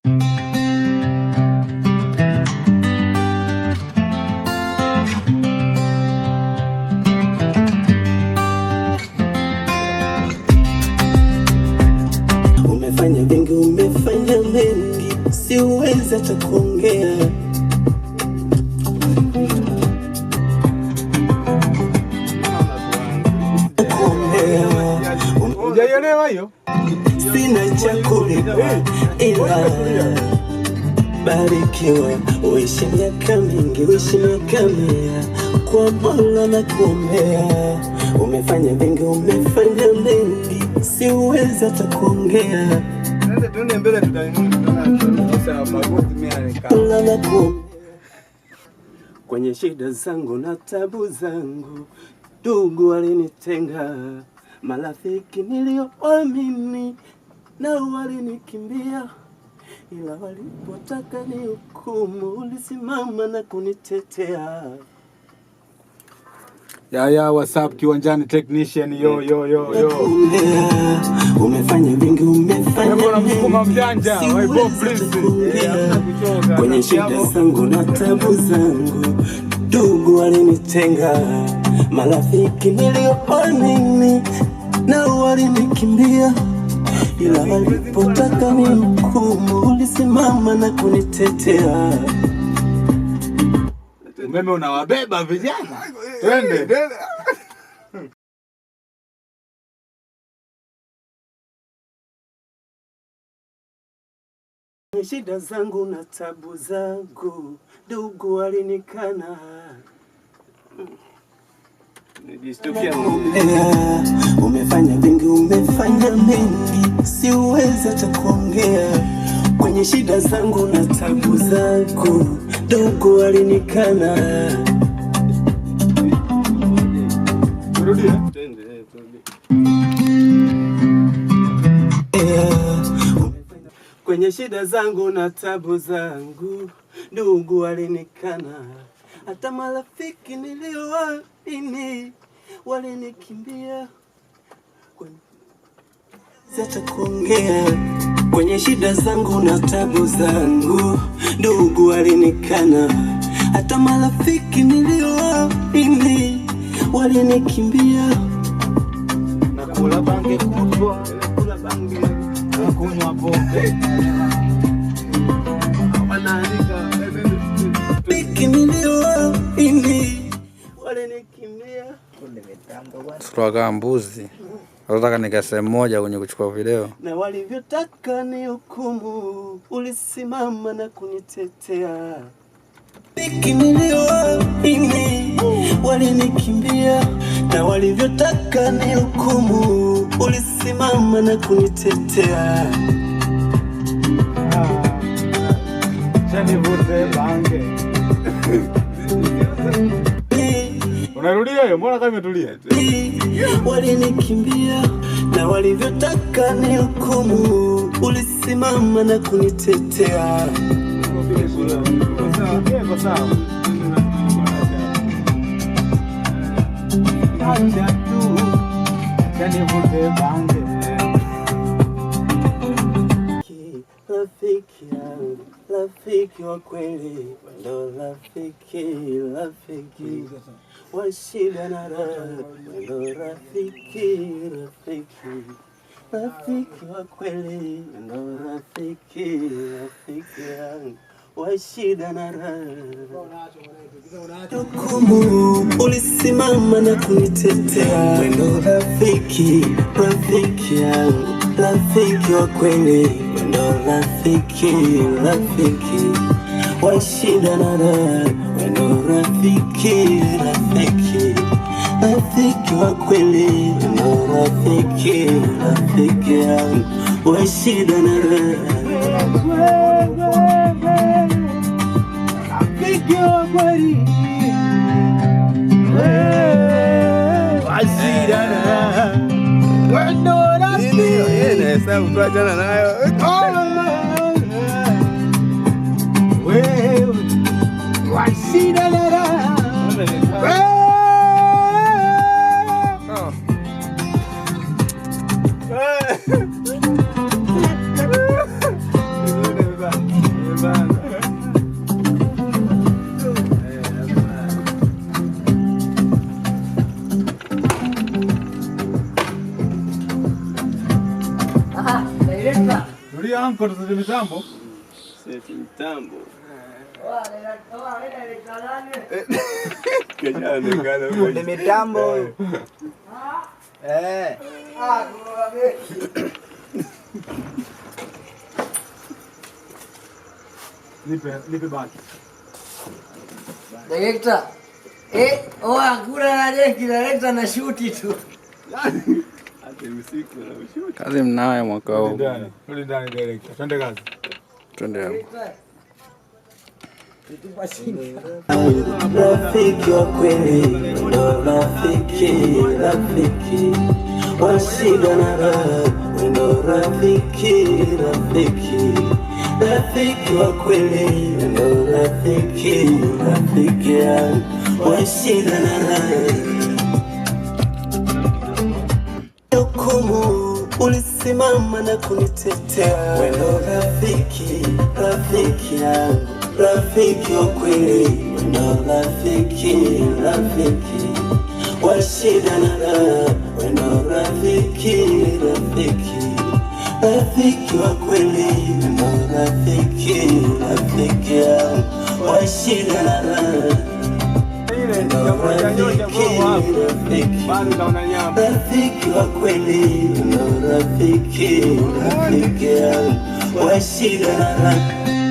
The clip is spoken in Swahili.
Umefanya vingi, umefanya mengi, siwezi hata kuongea. Hujaielewa hiyo? Sina cha kulipa ila barikiwa, uishi miaka mingi, uishi miaka mia, kwa Mola na kuombea. Umefanya vingi, umefanya mengi, siwezi hata kuongea. Tuende mbele, kwenye shida zangu na tabu zangu, ndugu walinitenga, marafiki nilioamini nao walinikimbia, ila walipotaka ni hukumu ulisimama na kunitetea. Ya WhatsApp kiwanjani technician yo. Umefanya vingi, umefanya mjanja kwenye shida zangu na tabu zangu, ndugu walinitenga, marafiki nilioamini nao walinikimbia, ila walipotaka ni hukumu ulisimama na kunitetea. Umeme unawabeba vijana. Twende. Shida zangu na tabu zangu, ndugu walinikana. Umefanya vingi, umefanya mengi, siwezi hata kuongea. Kwenye shida zangu na tabu zangu, ndugu walinikana. Kwenye shida zangu na tabu zangu, ndugu walinikana, hata marafiki niliowaamini walinikimbia. Hata kuongea kwenye shida zangu na tabu zangu, ndugu walinikana, hata marafiki niliowaamini walinikimbia. Nakula bange kutwa, nakula bange, nakunywa pombe. Marafiki niliowaamini walinikimbia. Sura mbuzi. Nataka nikasema moja kwenye kuchukua video. Na walivyotaka ni hukumu ulisimama na kunitetea. Marafiki niliowaamini walinikimbia, na walivyotaka ni hukumu ulisimama na kunitetea. Chani vute bange. Unarudia hiyo, mbona kama imetulia? Walinikimbia, na walivyotaka ni hukumu ulisimama na kunitetea. Rafiki yangu, rafiki wa kweli, ndo rafiki wa shida na raha, ndo rafiki wa kweli, ndo rafiki yangu wa shida na raha. Hukumu ulisimama na kunitetea, ndo rafiki yangu, rafiki wa kweli, ndo rafiki wa shida na raha, ndo rafiki wa kweli, ndo rafiki yangu wa shida na raha. Rafiki wa kweli wa shida na raha, ndo rafiki tuachana nayo. Washida na raha. Tulia anko, tusete mitambo. Sete mitambo. Ni mitambo. Nipe baki. Director. Hakuna na director na shuti tu. Kazi mnayo mwaka huu. Rudi ndani director. Twende kazi. Twende hapo. Rafiki wa kweli ndo rafiki wa shida na raha, ndo rafiki wa kweli ndo rafiki wa shida na raha. Hukumu ulisimama na kunitetea, ndo rafiki yangu, rafiki wa kweli ndo rafiki wa shida na raha, ndo rafiki wa kweli ndo rafiki yangu wa shida na raha. Rafiki wa kweli ndo rafiki yangu wa shida na raha.